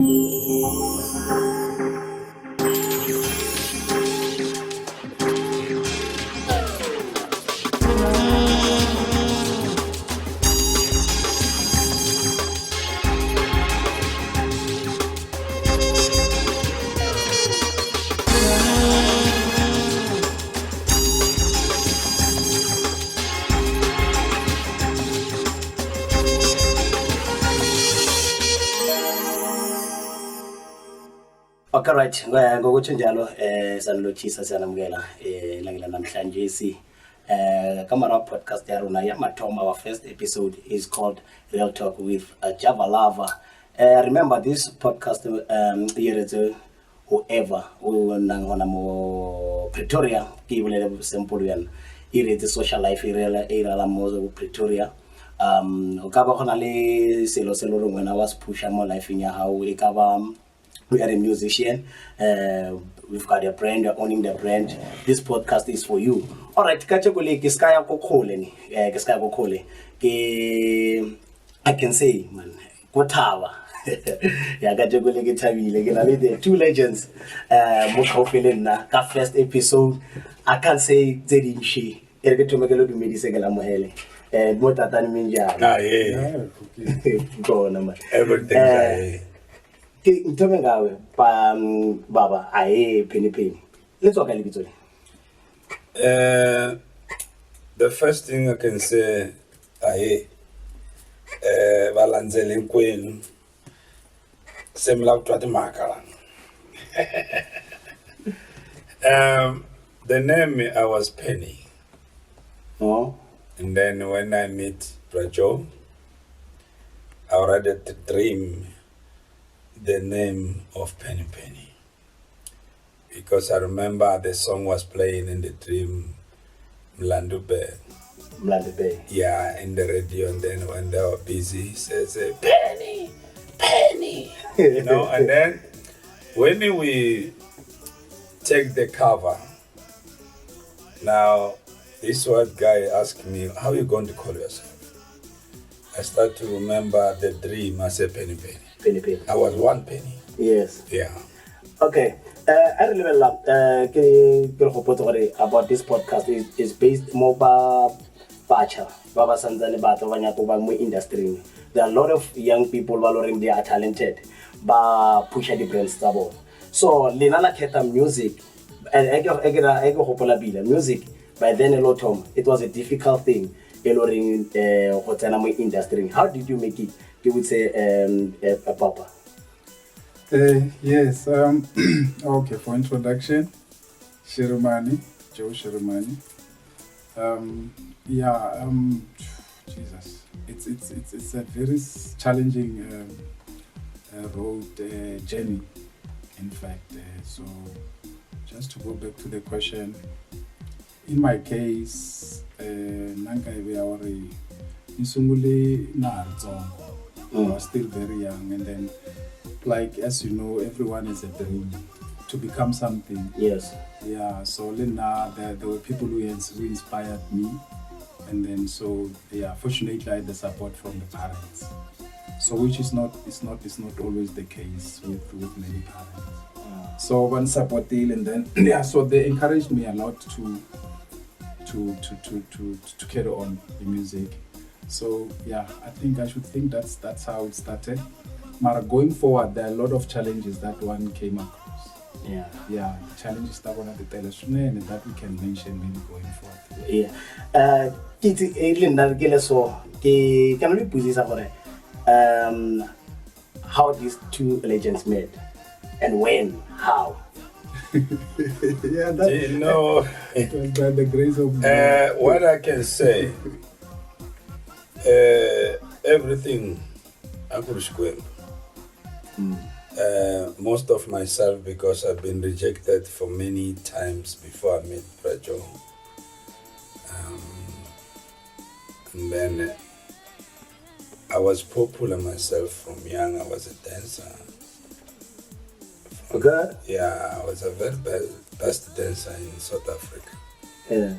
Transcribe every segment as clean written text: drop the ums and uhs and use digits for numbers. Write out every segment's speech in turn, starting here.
Okay, right. Ngokuthi njalo sanilochisa siyanamukela langela namhlanje Kamara podcast ya rona ya mathomo. Our first episode is called Real Talk with Javalava. Remember this podcast here whoever nangona mo Pretoria ke bolele simple yan ire social life ire la mo Pretoria. O ka ba gona le selo wena was pusha mo life ya hao e ka ba. We are a musician. We've got a brand. We're owning the brand. This podcast is for you. All right. Kategori kiskaya kokole ni. Kiskaya kokole. I can say man. Kotawa. Ya kategori kitabile. Kinali the two legends. Mukofile na ka first episode. I can't say zedinshi. Erge tumekelo dumedi segala mohele. Motatani minja. Yeah. Go on man. Everything. Ntome ngawe baba aye penny. Let's talk a little bit. The first thing I can say balanzele nkwenu semla kutwati makala. The name I was Penny. Oh. And then when I meet Rajon, I already dream the name of Penny, because I remember the song was playing in the dream, Mlandu Bay. Yeah, in the radio, and then when they were busy, he says, Penny, you know, and then when we take the cover, now this white guy asked me, how are you going to call yourself? I start to remember the dream. I said, Penny. Penny. I was one penny. Yes. Yeah. Okay. I really love about this podcast is based more bacha. Baba Sanzani Bato Vanyakuba mu industry. There are a lot of young people who they are talented, but push the brand stable. So Linana Keta music and ego hopola music. By then a lot of it was a difficult thing. In industry. How did you make it? You would say Papa. Yes. Okay. For introduction, Joe Shirumani. Jesus. It's a very challenging road journey. In fact, so just to go back to the question, in my case, I was still very young, and then, like as you know, everyone has a dream to become something. Yes. Yeah. So Lena, there were people who inspired me, and then fortunately I had the support from the parents. So which is not always the case with many parents. So one support deal, and then so they encouraged me a lot to carry on the music. So I think that's how it started. But going forward, there are a lot of challenges that one came across. Yeah, challenges that one at the television and that we can mention maybe going forward. Yeah. Kiti Linda Geleso, can we put this up how these two legends met and when, how? That, you know, it was by the grace of God. what I can say, everything I could square. Most of myself, because I've been rejected for many times before I met Rajon. And then I was popular myself from young. I was a dancer. Okay. Yeah, I was a very best dancer in South Africa. Yeah.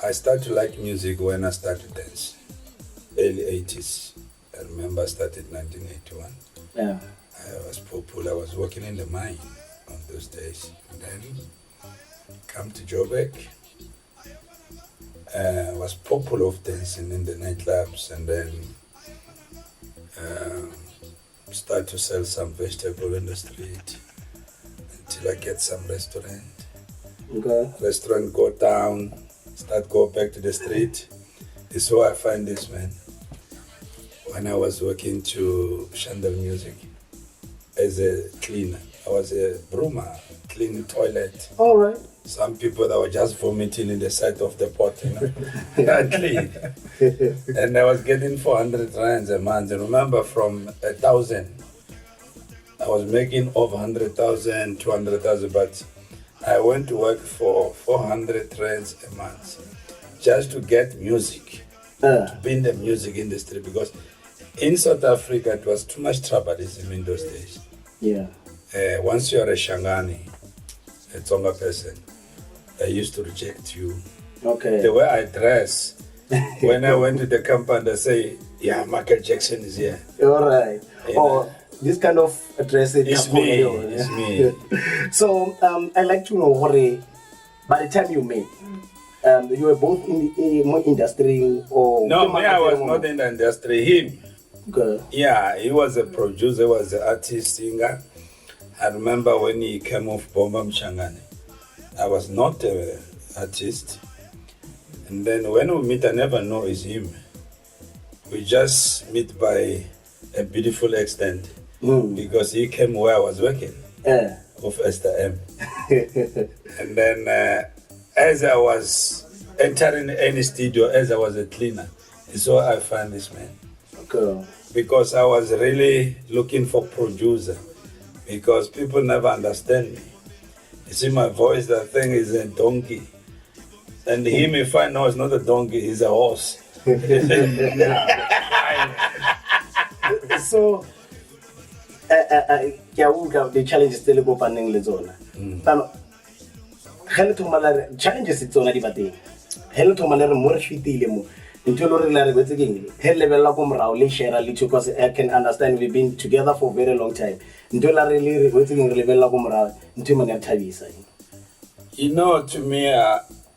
I started to like music when I started dance. Early 80s. I remember I started 1981. Yeah. I was popular. I was working in the mine on those days. And then come to Joburg. I was popular of dancing in the nightclubs, and then start to sell some vegetable in the street until I get some restaurant. Okay. Restaurant go down, start go back to the street. This is where I find this man. When I was working to Shandal Music as a cleaner, I was a broomer, cleaning toilet. All right. Some people that were just vomiting in the side of the pot, I cleaned. And I was getting 400 rands a month. And remember, from 1,000, I was making over 100,000, 200,000, but I went to work for 400 rands a month just to get music, to be in the music industry, because in South Africa, it was too much tribalism in those days. Yeah. Once you're a Shangani, a Tsonga person, they used to reject you. Okay. The way I dress, when I went to the company, they say, yeah, Michael Jackson is here. All right. This kind of dress. It's me. It's me. So I'd like to know, by the time you met, you were both in the industry or? No, me, I was not in the industry. Him. Okay. Yeah, he was a producer, was an artist, singer. I remember when he came off Bomba Mchangane. I was not an artist. And then when we meet, I never know it's him. We just meet by a beautiful extent because he came where I was working of Esther M. And then as I was entering any studio, as I was a cleaner, so I found this man. Okay. Because I was really looking for producer, because people never understand me. You see my voice, that thing is a donkey. And him, if I know it's not a donkey, he's a horse. So, the challenge is still go panning le zona. Challenges it's on the Hello to Malere more fitile mo. Until because I can understand we've been together for a very long time. You know, to me,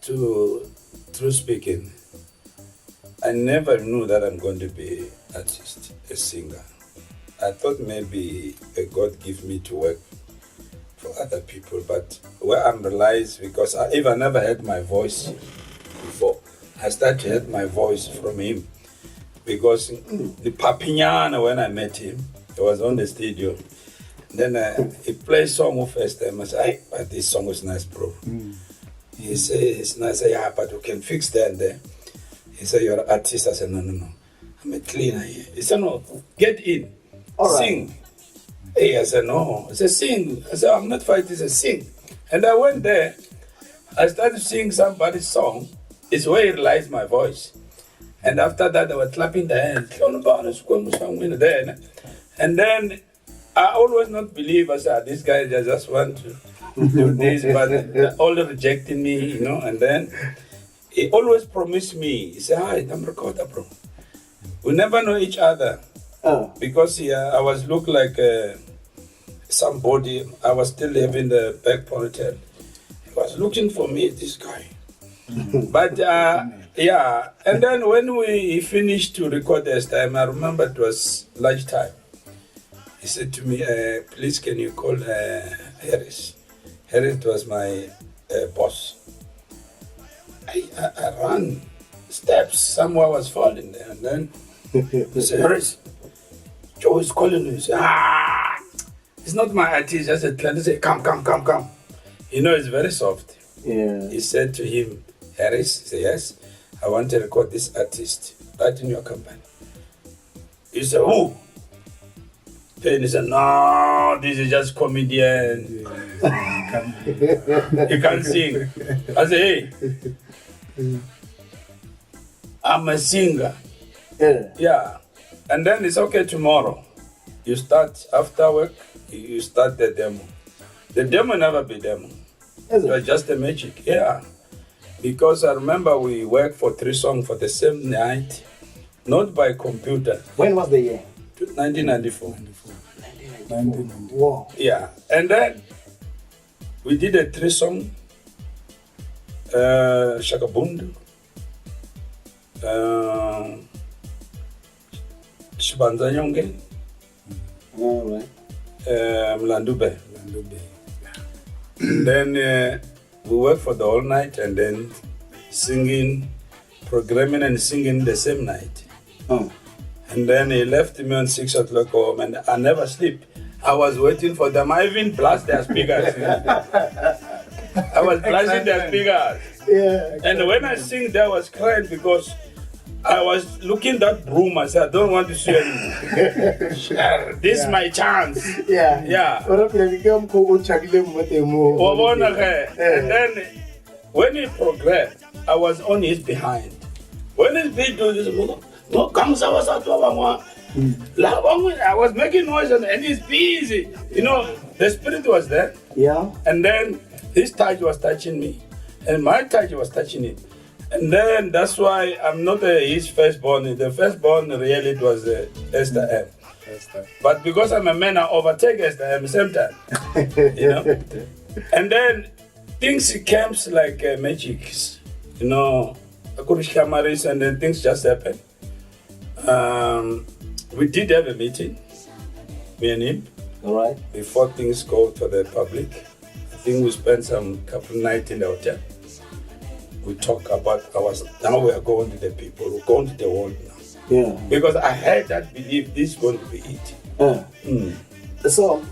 true speaking, I never knew that I'm going to be an artist, a singer. I thought maybe God give me to work for other people, but where I'm realized, because I never heard my voice before. I started to hear my voice from him, because the Papignana, when I met him, he was on the studio. Then he played song of Esther. I said, hey, but this song was nice, bro. He said, it's nice. I said, yeah, but we can fix that and there. He said, you're an artist. I said, no. I'm a cleaner here. He said, no, get in. All sing. Right. Hey, I said, no. I said, sing. I said, I'm not fighting. He said, sing. And I went there. I started singing somebody's song. It's where he realized my voice. And after that, they were clapping their hands. And then I always not believe, I said, this guy just want to do this, but they're all rejecting me, And then he always promised me, he said, hi, I'm recorder, bro. We never know each other. Because I was look like somebody, I was still having the back ponytail. He was looking for me, this guy. But yeah, and then when we finished to record this time, I remember it was lunchtime. He said to me, please can you call Harris? Harris was my boss. I ran steps, somewhere was falling there, and then he said, Harris, Joe is calling me. He said, it's not my artist, just a client. He said, come. It's very soft. Yeah. He said to him, Harris, he said, yes, I want to record this artist right in your company. He said, who? Then he said, no, this is just comedian. He can't sing. I said, hey, I'm a singer. Yeah. And then it's okay tomorrow. You start after work, you start the demo. The demo never be demo. It was just a magic, yeah. Because I remember we worked for 3 songs for the same night, not by computer. When was the year? 1994. 1994. Wow. Yeah, and then we did a 3-song, Shakabundu, Shibanza Nyonge, All right. Mlandube. Then we worked for the whole night and then singing, programming and singing the same night. Oh. And then he left me on 6 o'clock home and I never sleep. I was waiting for them. I even blast their speakers. I was blasting their speakers. Yeah. And when I sing there, I was crying because I was looking that room. I said, I don't want to see anymore. This is my chance. Yeah. Yeah. And then when he progressed, I was on his behind. When his beat do this, I was making noise and he's busy. You know, the spirit was there. Yeah. And then his touch was touching me. And my touch was touching it. And then that's why I'm not his firstborn. The firstborn really it was Esther M. But because I'm a man, I overtake Esther M same time. You know? And then things came like magic. You know, and then things just happened. We did have a meeting, me and him. All right. Before things go to the public. I think we spent some couple nights in the hotel. We talk about now we are going to the people, we're going to the world now. Yeah. Because I had that belief this is going to be it. So,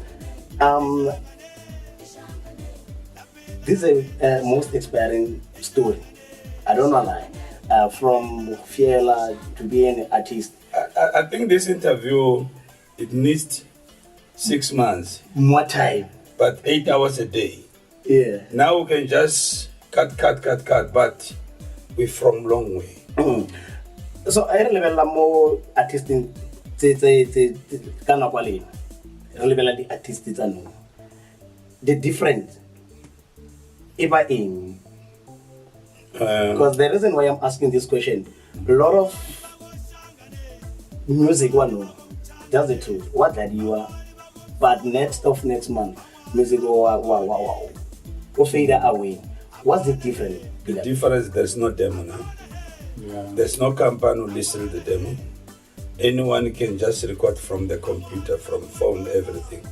this is a most inspiring story. I don't know lie. From Fiela to being an artist. I think this interview, it needs 6 months. More time. But 8 hours a day. Yeah. Now we can just cut, but we're from long way. So I level more artisting kana kwale. Level the artist the different ever in because the reason why I'm asking this question, a lot of music that's the truth. What that you are, but next month, music wow. Go fade away. What's the difference? The difference, there's no demo now. Yeah. There's no company who listen to the demo. Anyone can just record from the computer, from phone, everything.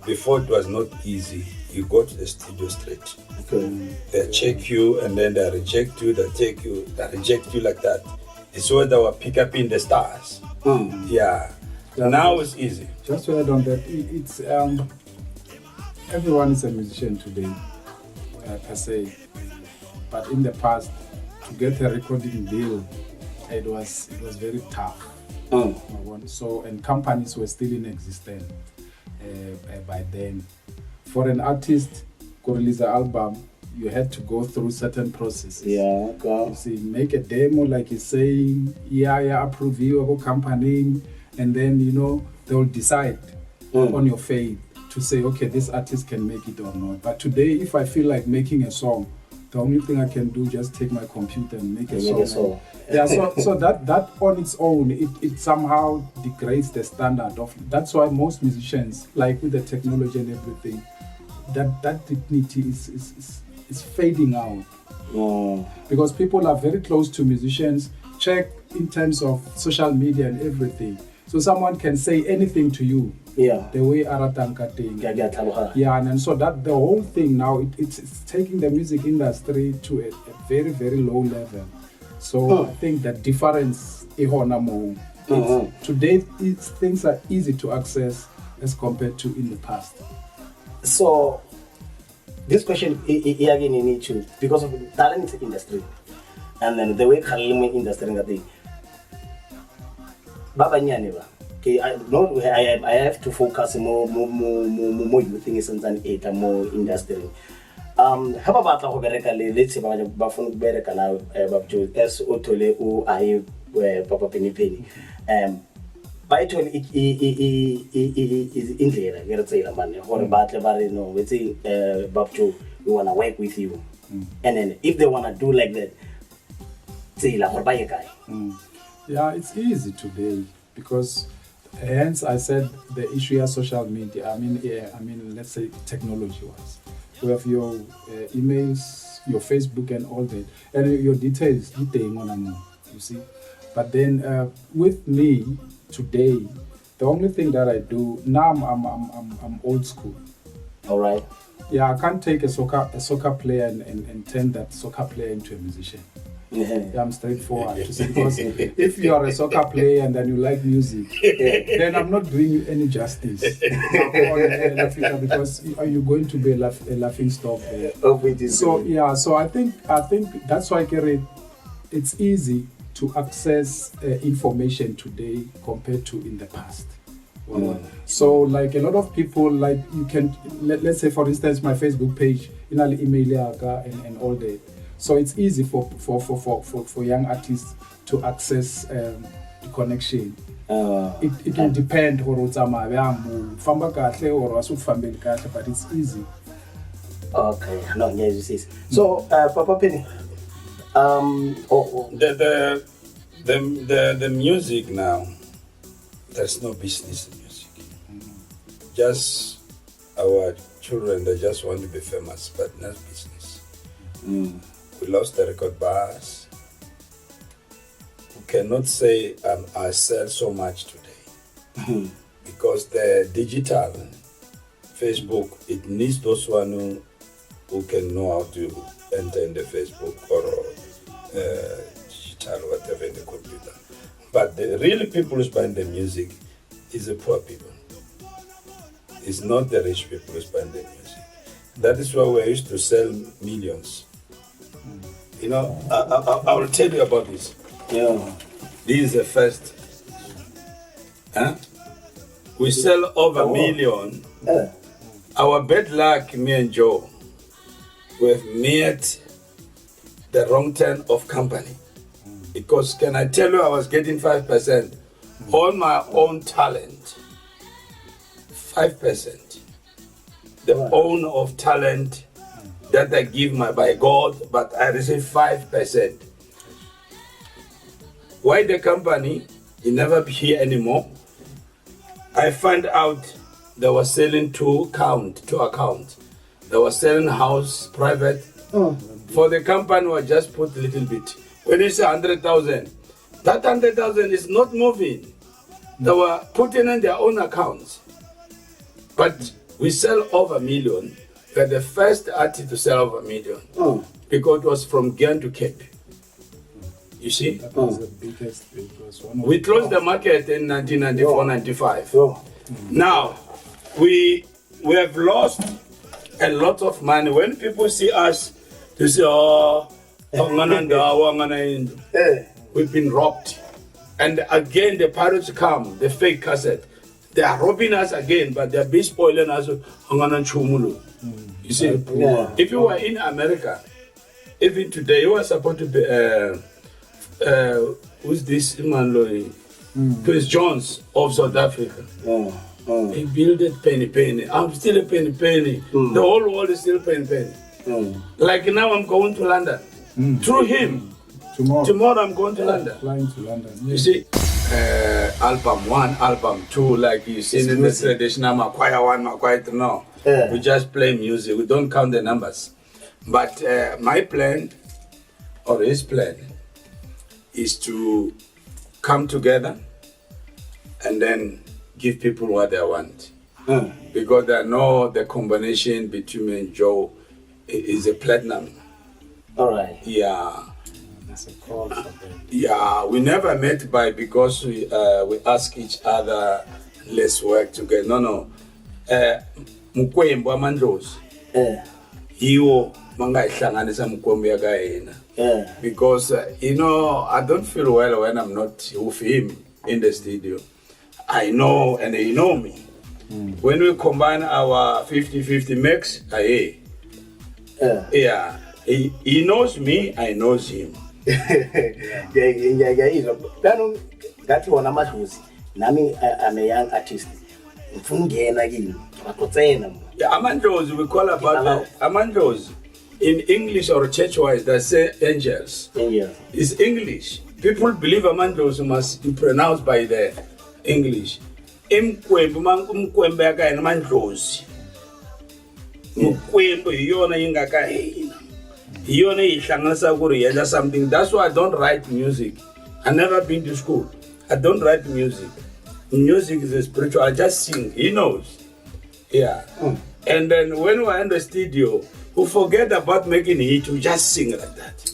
Before it was not easy. You go to the studio straight. Okay. They check you and then they reject you, they take you, they reject you like that. It's where they will pick up in the stars. Yeah. Now it's easy. Just to add on that, it's everyone is a musician today, per se. But in the past, to get a recording deal, it was very tough. So, and companies were still in existence by then. For an artist to release an album, you had to go through certain processes. Yeah, okay. You see, make a demo like you're saying, approve you, go company, and then, they will decide on your faith to say, okay, this artist can make it or not. But today, if I feel like making a song, the only thing I can do is just take my computer and make a song. So that on its own, it somehow degrades the standard of. That's why most musicians, like with the technology and everything, that dignity is fading out. Because people are very close to musicians. Check in terms of social media and everything. So someone can say anything to you. Yeah. The way Aratanka thing. Yeah, and so that the whole thing now it's taking the music industry to a very, very low level. So I think that difference today things are easy to access as compared to in the past. So this question again in issue because of the talent industry and then the way Khalimi industry that they Baba Nyaneva. Okay, I have to focus more you think is an more industry. How about let's say bafuna ukubereka nawe babjo as othole uayi papa penny bayithole indlela ngeretsela manje gore batle ba re no wethi babjo we want to work with you and then if they want to do like that tsela gore ba ye kae. Yeah, it's easy today because Hence, I said the issue of social media. I mean, let's say technology-wise. You have your emails, your Facebook, and all that, and your details. You see, but then with me today, the only thing that I do now, I'm old school. All right. Yeah, I can't take a soccer player and turn that soccer player into a musician. Yeah, I'm straightforward. Because if you are a soccer player and then you like music, then I'm not doing you any justice. Because you're going to be a laughing stock there. So I think that's why, Kerry, it's easy to access information today compared to in the past. So like a lot of people, like you can, let's say for instance my Facebook page, email and all that. So it's easy for young artists to access the connection. It will depend or but it's easy. Okay, no, yes, it is. So Papa Penny, the music now, there's no business in music. Just our children, they just want to be famous, but not business. We lost the record bars. We cannot say I sell so much today because the digital Facebook, it needs those one who can know how to enter in the Facebook or digital whatever in the computer. But the really people who's buying the music is the poor people. It's not the rich people who's buying the music. That is why we used to sell millions. You know, I will tell you about this. Yeah. This is the first. We sell over a million. Our bad luck, me and Joe, we've made the wrong turn of company. Because can I tell you, I was getting 5% on my own talent. 5%. The own of talent that I give by God, but I receive 5%. Why the company? It never be here anymore. I find out they were selling to account. They were selling house private. For the company, we just put a little bit. When it's 100,000, that 100,000 is not moving. They were putting in their own accounts. But we sell over 1 million. We're the first artist to sell over 1 million. Because it was from Gyan to Cape. You see? That was the biggest. It was one of We closed the market in 1994-95. Now, we have lost a lot of money. When people see us, they say, we've been robbed. And again, the pirates come, the fake cassette. They are robbing us again, but they're be spoiling us. You see, if you were in America, even today, you are supposed to be, who's this man? Prince Jones of South Africa. He built it penny. I'm still a penny. The whole world is still penny. Like now I'm going to London. Through him. Tomorrow I'm going to London. Flying to London. Yeah. You see, album 1, album 2, like you see in the traditional Makwaya 1, Makwaya 2, no. We just play music. We don't count the numbers. But my plan, or his plan, is to come together and then give people what they want. Because I know the combination between me and Joe is a platinum. All right. Yeah. That's a call for them. Yeah, we never met because we ask each other, let's work together. No. Mukwembo amandlozi. Hiwo mangayihlanganisa mukwembo yakayena. Because I don't feel well when I'm not with him in the studio. I know and he know me. When we combine our 50-50 mix, yeah, he knows me, I knows him. That's one of my shoes. Nami, I'm a young artist. Yeah, Amandlozi, we call about Amandlozi. In English or church-wise, they say angels. It's English. People believe Amandlozi must be pronounced by the English. umkwembe yakayena mandlozi umkwembe iyona ingakahina iyona ihlanganisa ku rehearse something. That's why I don't write music. I never been to school. I don't write music. Music is a spiritual. I just sing. He knows. Yeah. And then when we're in the studio, we forget about making it. We just sing like that.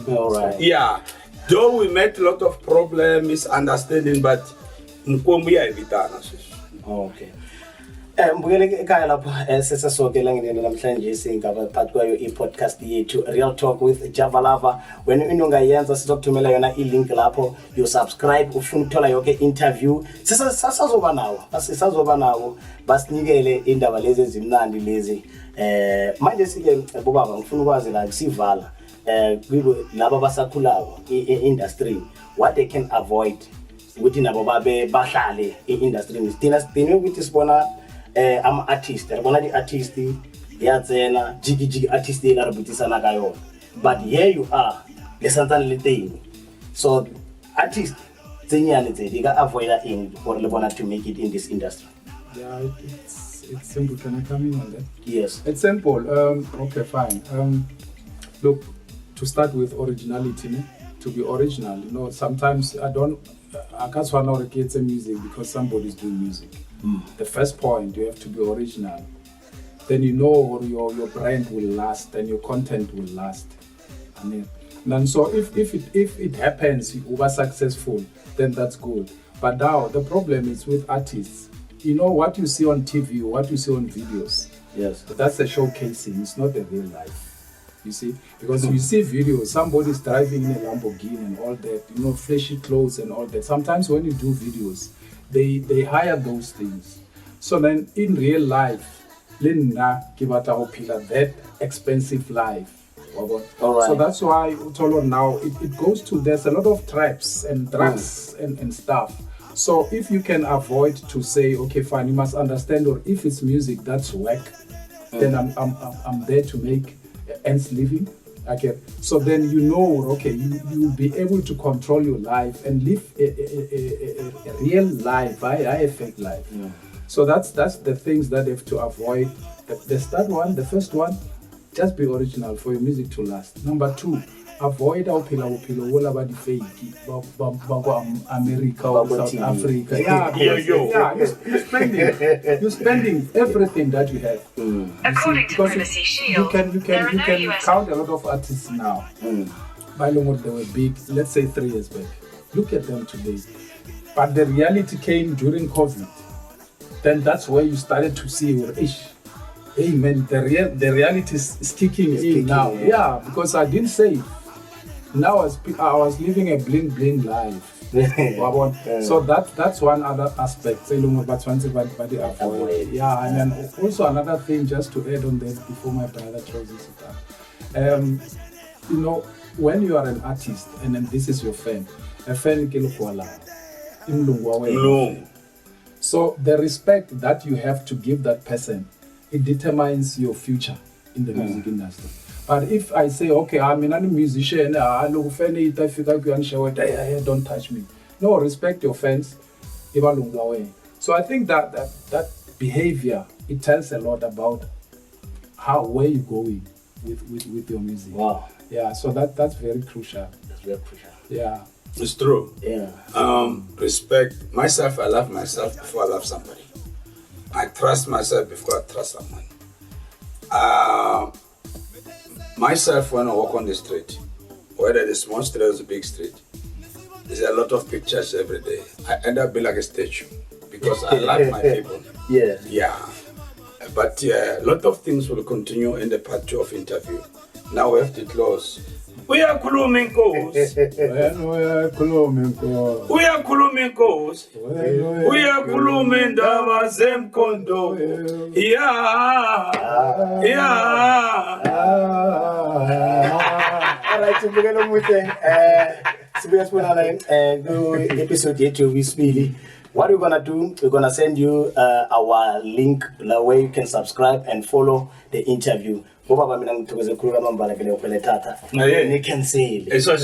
All right. Yeah. Though we met a lot of problems, misunderstanding, but okay. Mbukele ekhaya lapha sesasokela ngene namhlanje singaba part kwayo i-podcast yethu Real Talk with Javalava. When unongayenza sizokuthumela yona i-link lapho you subscribe ufuna ukuthola yonke interview sasazoba nawo basinikele indaba lezi ezimnandi lezi manje sike bobaba ngifuna ukwazi la kusivala laba basakhulayo i-industry what they can avoid ukuthi nabo babe bahlale i-industry thina ukuthi sibona artist yabona artist yatsena jigi artist la rebutisana kayo but here you are lesantana leteng so artist tsenyane tse di ka avoid in for le bona to make it in this industry. Yeah, it's simple. Can I come in on that? Yes, it's simple. Okay, fine. Look, to start with originality, to be original, you know, sometimes I can't want to get music because somebody's doing music. The first point, you have to be original. Then you know your brand will last and your content will last. And so if it happens, you are successful, then that's good. But now the problem is with artists. You know what you see on TV, what you see on videos. Yes. That's a showcasing. It's not a real life. You see, because you see videos, somebody's driving in a Lamborghini and all that, you know, flashy clothes and all that. Sometimes when you do videos, they hire those things. So then in real life, that expensive life. All right. So that's why now it goes to, there's a lot of traps and drugs and stuff. So if you can avoid to say, okay, fine, you must understand, or if it's music that's whack, then I'm there to make ends living. Okay, so then you know, okay, you'll be able to control your life and live a real life, a fake life. Yeah. So that's the things that you have to avoid. The first one, just be original for your music to last. Number two, avoid all about the fake, America or South Africa. You're spending everything that you have. According to Privacy Shield, you can count a lot of artists now. By long they were big, let's say 3 years back. Look at them today. But the reality came during COVID. Then that's where you started to see your ish. Hey man, the reality is kicking in now. Yeah, because I didn't say it. Now I was living a bling life. So that's one other aspect. Yeah, and then also another thing, just to add on that before my brother closes it up. You know, when you are an artist and then this is your fan, a fan so the respect that you have to give that person, it determines your future in the music industry. But if I say, okay, I'm a musician, don't touch me. No, respect your fans. So I think that behavior, it tells a lot about where you're going with your music. Wow. Yeah, so that's very crucial. That's very crucial. Yeah. It's true. Yeah. Respect myself. I love myself before I love somebody. I trust myself before I trust someone. Myself, when I walk on the street, whether it's a small street or a big street, there's a lot of pictures every day. I end up being like a statue because I love my people. Yeah. Yeah. But a lot of things will continue in the part 2 of interview. Now we have to close. We are Kuluming Coast. We are Kuluming Coast. We are Kuluming Davazem Kondo. Yeah. All right, so we're going to do episode 8 with Speedy. What we're gonna do, we're gonna send you our link where you can subscribe and follow the interview. Baba mina ngithokoze khulu kamambala ke leyo phela tata. Ni cancel. Eso